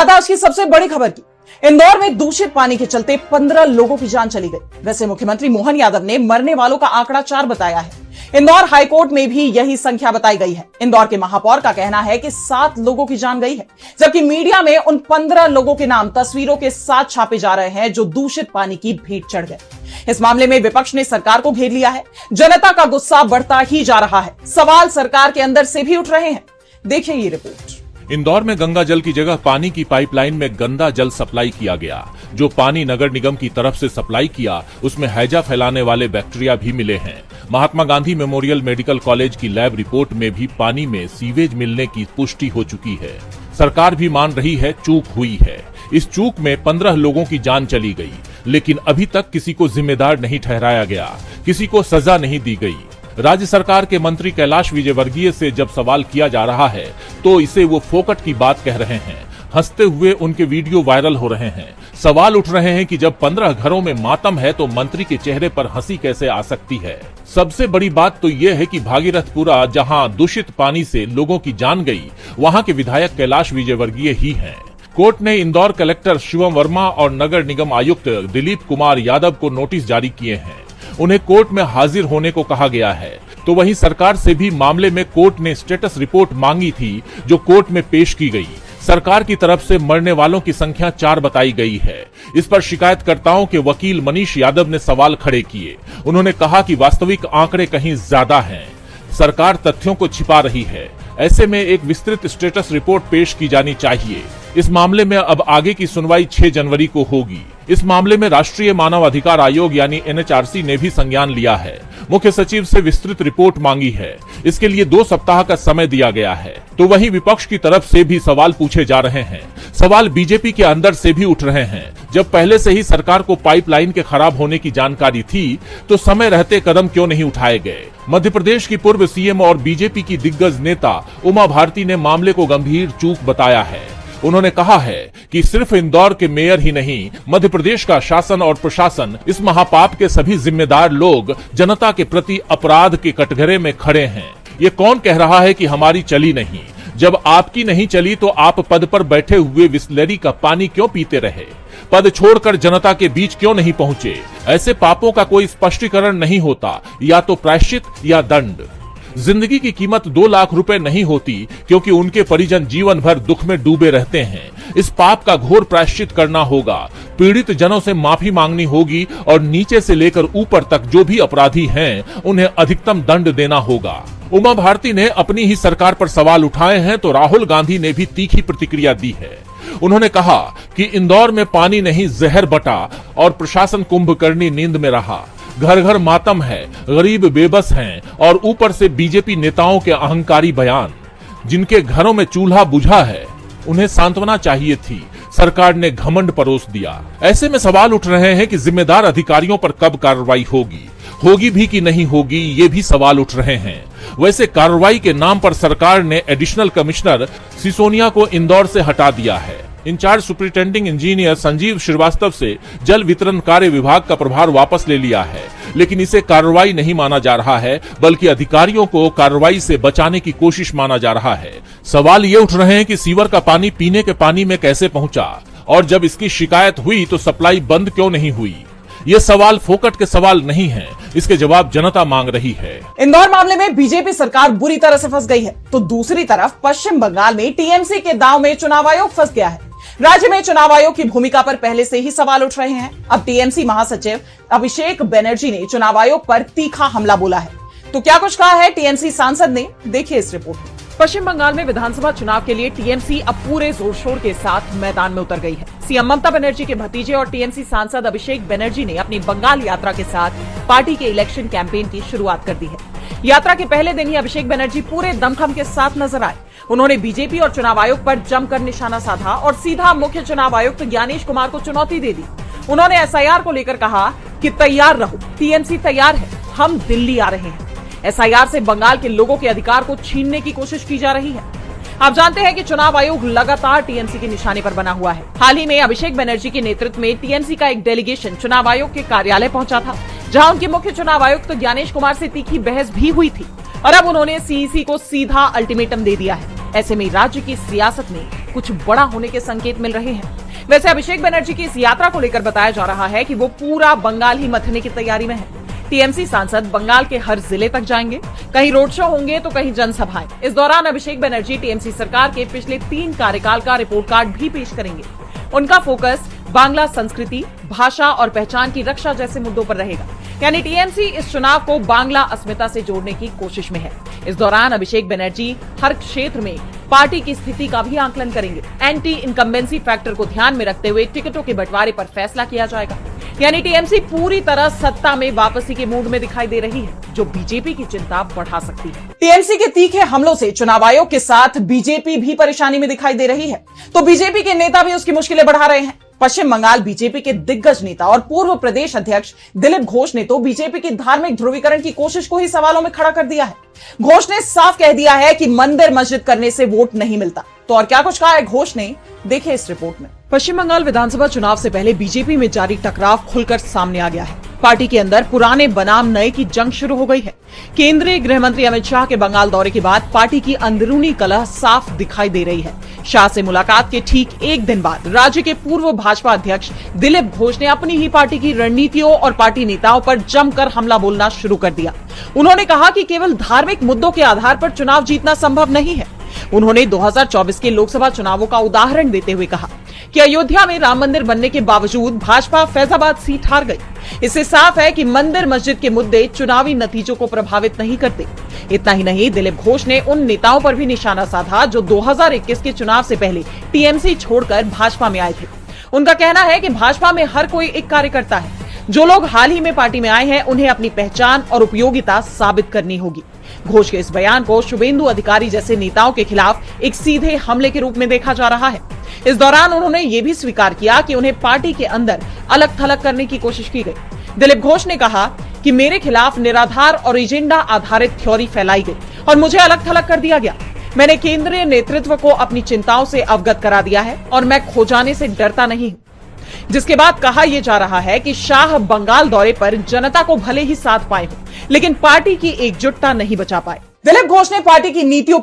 बात आज की सबसे बड़ी खबर की। इंदौर में दूषित पानी के चलते 15 लोगों की जान चली गई। वैसे मुख्यमंत्री मोहन यादव ने मरने वालों का आंकड़ा 4 बताया है। इंदौर हाईकोर्ट में भी यही संख्या बताई गई है। इंदौर के महापौर का कहना है कि 7 लोगों की जान गई है, जबकि मीडिया में उन 15 लोगों के नाम तस्वीरों के साथ छापे जा रहे हैं जो दूषित पानी की भेंट चढ़ गए। इस मामले में विपक्ष ने सरकार को घेर लिया है। जनता का गुस्सा बढ़ता ही जा रहा है। सवाल सरकार के अंदर से भी उठ रहे हैं। देखिए ये रिपोर्ट। इंदौर में गंगा जल की जगह पानी की पाइपलाइन में गंदा जल सप्लाई किया गया। जो पानी नगर निगम की तरफ से सप्लाई किया उसमें हैजा फैलाने वाले बैक्टीरिया भी मिले हैं। Mahatma Gandhi memorial medical college की लैब रिपोर्ट में भी पानी में सीवेज मिलने की पुष्टि हो चुकी है। सरकार भी मान रही है चूक हुई है। इस चूक में 15 लोगों की जान चली गई, लेकिन अभी तक किसी को जिम्मेदार नहीं ठहराया गया, किसी को सजा नहीं दी गई। राज्य सरकार के मंत्री कैलाश विजयवर्गीय से जब सवाल किया जा रहा है तो इसे वो फोकट की बात कह रहे हैं। हंसते हुए उनके वीडियो वायरल हो रहे हैं। सवाल उठ रहे हैं कि जब 15 घरों में मातम है तो मंत्री के चेहरे पर हंसी कैसे आ सकती है। सबसे बड़ी बात तो यह है कि भागीरथपुरा, जहां दूषित पानी से लोगों की जान गई, वहां के विधायक कैलाश विजयवर्गीय ही हैं। कोर्ट ने इंदौर कलेक्टर शिवम वर्मा और नगर निगम आयुक्त दिलीप कुमार यादव को नोटिस जारी किए हैं। उन्हें कोर्ट में हाजिर होने को कहा गया है। तो वहीं सरकार से भी मामले में कोर्ट ने स्टेटस रिपोर्ट मांगी थी, जो कोर्ट में पेश की गई। सरकार की तरफ से मरने वालों की संख्या 4 बताई गई है। इस पर शिकायतकर्ताओं के वकील मनीष यादव ने सवाल खड़े किए। उन्होंने कहा कि वास्तविक आंकड़े कहीं ज्यादा हैं। सरकार तथ्यों को छिपा रही है। ऐसे में एक विस्तृत स्टेटस रिपोर्ट पेश की जानी चाहिए। इस मामले में अब आगे की सुनवाई 6 जनवरी को होगी। इस मामले में राष्ट्रीय मानव अधिकार आयोग यानी NHRC ने भी संज्ञान लिया है। मुख्य सचिव से विस्तृत रिपोर्ट मांगी है। इसके लिए 2 सप्ताह का समय दिया गया है। तो वहीं विपक्ष की तरफ से भी सवाल पूछे जा रहे हैं। सवाल बीजेपी के अंदर से भी उठ रहे हैं। जब पहले से ही सरकार को पाइपलाइन के खराब होने की जानकारी थी तो समय रहते कदम क्यों नहीं उठाए गए। मध्य प्रदेश की पूर्व सीएम और बीजेपी की दिग्गज नेता उमा भारती ने मामले को गंभीर चूक बताया है। उन्होंने कहा है कि सिर्फ इंदौर के मेयर ही नहीं, मध्य प्रदेश का शासन और प्रशासन, इस महापाप के सभी जिम्मेदार लोग जनता के प्रति अपराध के कटघरे में खड़े हैं। ये कौन कह रहा है कि हमारी चली नहीं? जब आपकी नहीं चली तो आप पद पर बैठे हुए बिसलेरी का पानी क्यों पीते रहे? पद छोड़कर जनता के बीच क्यों नहीं पहुंचे? ऐसे पापों का कोई स्पष्टीकरण नहीं होता, या तो प्रायश्चित या दंड। जिंदगी की कीमत 2 लाख रुपए नहीं होती, क्योंकि उनके परिजन जीवन भर दुख में डूबे रहते हैं। इस पाप का घोर प्रायश्चित करना होगा। पीड़ित जनों से माफी मांगनी होगी और नीचे से लेकर ऊपर तक जो भी अपराधी हैं उन्हें अधिकतम दंड देना होगा। उमा भारती ने अपनी ही सरकार पर सवाल उठाए हैं तो राहुल गांधी ने भी तीखी प्रतिक्रिया दी है। उन्होंने कहा कि इंदौर में पानी नहीं जहर बटा और प्रशासन कुंभकर्णी नींद में रहा। घर घर मातम है, गरीब बेबस हैं और ऊपर से बीजेपी नेताओं के अहंकारी बयान। जिनके घरों में चूल्हा बुझा है उन्हें सांत्वना चाहिए थी, सरकार ने घमंड परोस दिया। ऐसे में सवाल उठ रहे हैं कि जिम्मेदार अधिकारियों पर कब कार्रवाई होगी भी कि नहीं होगी, ये भी सवाल उठ रहे हैं। वैसे कार्रवाई के नाम पर सरकार ने एडिशनल कमिश्नर सिसोनिया को इंदौर से हटा दिया है। In charge superintending engineer Sanjeev Shrivastava से जल वितरण कार्य विभाग का प्रभार वापस ले लिया है, लेकिन इसे कार्रवाई नहीं माना जा रहा है, बल्कि अधिकारियों को कार्रवाई से बचाने की कोशिश माना जा रहा है। सवाल ये उठ रहे हैं कि सीवर का पानी पीने के पानी में कैसे पहुंचा, और जब इसकी शिकायत हुई तो सप्लाई बंद क्यों नहीं हुई। ये सवाल फोकट के सवाल नहीं है, इसके जवाब जनता मांग रही है। इंदौर मामले में बीजेपी सरकार बुरी तरह से फंस गई है, तो दूसरी तरफ पश्चिम बंगाल में टीएमसी के दांव में चुनाव आयोग फंस गया है। राज्य में चुनाव आयोग की भूमिका पर पहले से ही सवाल उठ रहे हैं। अब टीएमसी महासचिव अभिषेक बनर्जी ने चुनाव आयोग पर तीखा हमला बोला है। तो क्या कुछ कहा है टीएमसी सांसद ने, देखिए इस रिपोर्ट में। पश्चिम बंगाल में विधानसभा चुनाव के लिए टीएमसी अब पूरे जोर शोर के साथ मैदान में उतर गई है। सीएम ममता बनर्जी के भतीजे और टीएमसी सांसद अभिषेक बनर्जी ने अपनी बंगाल यात्रा के साथ पार्टी के इलेक्शन कैंपेन की शुरुआत कर दी है। यात्रा के पहले दिन ही अभिषेक बनर्जी पूरे दमखम के साथ नजर आए। उन्होंने बीजेपी और चुनाव आयोग पर जमकर निशाना साधा और सीधा मुख्य चुनाव आयुक्त ज्ञानेश कुमार को चुनौती दे दी। उन्होंने एसआईआर को लेकर कहा कि तैयार रहो, टीएमसी तैयार है, हम दिल्ली आ रहे हैं। एसआईआर से बंगाल के लोगों के अधिकार को छीनने की कोशिश की जा रही है। आप जानते हैं कि चुनाव आयोग लगातार टीएमसी के निशाने पर बना हुआ है। हाल ही में अभिषेक बनर्जी के नेतृत्व में टीएमसी का एक डेलीगेशन चुनाव आयोग के कार्यालय पहुंचा था, जहां उनके मुख्य चुनाव आयुक्त ज्ञानेश कुमार से तीखी बहस भी हुई थी और अब उन्होंने सीईसी को सीधा अल्टीमेटम दे दिया है। ऐसे में राज्य की सियासत में कुछ बड़ा होने के संकेत मिल रहे हैं। वैसे अभिषेक बनर्जी की इस यात्रा को लेकर बताया जा रहा है कि वो पूरा बंगाल ही मथने की तैयारी में है। टीएमसी सांसद बंगाल के हर जिले तक जाएंगे, कहीं रोड शो होंगे तो कहीं जनसभाएं। इस दौरान अभिषेक बनर्जी टीएमसी सरकार के पिछले 3 कार्यकाल का रिपोर्ट कार्ड भी पेश करेंगे। उनका फोकस बांग्ला संस्कृति, भाषा और पहचान की रक्षा जैसे मुद्दों पर रहेगा। यानी टीएमसी इस चुनाव को बांग्ला अस्मिता से जोड़ने की कोशिश में है। इस दौरान अभिषेक बनर्जी हर क्षेत्र में पार्टी की स्थिति का भी आकलन करेंगे। एंटी इनकम्बेंसी फैक्टर को ध्यान में रखते हुए टिकटों के बंटवारे पर फैसला किया जाएगा। यानी टीएमसी पूरी तरह सत्ता में वापसी के मूड में दिखाई दे रही है, जो बीजेपी की चिंता बढ़ा सकती है। टीएमसी के तीखे हमलों से चुनाव आयोग के साथ बीजेपी भी परेशानी में दिखाई दे रही है, तो बीजेपी के नेता भी उसकी मुश्किलें बढ़ा रहे हैं। पश्चिम बंगाल बीजेपी के दिग्गज नेता और पूर्व प्रदेश अध्यक्ष दिलीप घोष ने तो बीजेपी की धार्मिक ध्रुवीकरण की कोशिश को ही सवालों में खड़ा कर दिया है। घोष ने साफ कह दिया है कि मंदिर मस्जिद करने से वोट नहीं मिलता। तो और क्या कुछ कहा है घोष ने, देखिए इस रिपोर्ट में। पश्चिम बंगाल विधानसभा चुनाव से पहले बीजेपी में जारी टकराव खुलकर सामने आ गया है। पार्टी के अंदर पुराने बनाम नए की जंग शुरू हो गई है। केंद्रीय गृह मंत्री अमित शाह के बंगाल दौरे के बाद पार्टी की अंदरूनी कलह साफ दिखाई दे रही है। शाह से मुलाकात के ठीक एक दिन बाद राज्य के पूर्व भाजपा अध्यक्ष दिलीप घोष ने अपनी ही पार्टी की रणनीतियों और पार्टी नेताओं पर जमकर हमला बोलना शुरू कर दिया। उन्होंने कहा कि केवल धार्मिक मुद्दों के आधार पर चुनाव जीतना संभव नहीं है। उन्होंने 2024 के लोकसभा चुनावों का उदाहरण देते हुए कहा कि अयोध्या में राम मंदिर बनने के बावजूद भाजपा फैजाबाद सीट हार गई। इससे साफ है कि मंदिर मस्जिद के मुद्दे चुनावी नतीजों को प्रभावित नहीं करते। इतना ही नहीं, दिलीप घोष ने उन नेताओं पर भी निशाना साधा जो 2021 के चुनाव से पहले टीएमसी छोड़कर भाजपा में आए थे। उनका कहना है कि भाजपा में हर कोई एक कार्यकर्ता है। जो लोग हाल ही में पार्टी में आए हैं, उन्हें अपनी पहचान और उपयोगिता साबित करनी होगी। घोष के इस बयान को शुभेंदु अधिकारी जैसे नेताओं के खिलाफ एक सीधे हमले के रूप में देखा जा रहा है। इस दौरान उन्होंने ये भी स्वीकार किया कि उन्हें पार्टी के अंदर अलग थलग करने की कोशिश की गई। दिलीप घोष ने कहा कि मेरे खिलाफ निराधार और एजेंडा आधारित थ्योरी फैलाई गई और मुझे अलग थलग कर दिया गया। मैंने केंद्रीय नेतृत्व को अपनी चिंताओं से अवगत करा दिया है और मैं खो जाने से डरता नहीं हूं। जिसके बाद कहा यह जा रहा है कि शाह बंगाल दौरे पर जनता को भले ही साथ पाए हो, लेकिन पार्टी की एकजुटता नहीं बचा पाए। दिलीप घोष ने पार्टी की नीतियों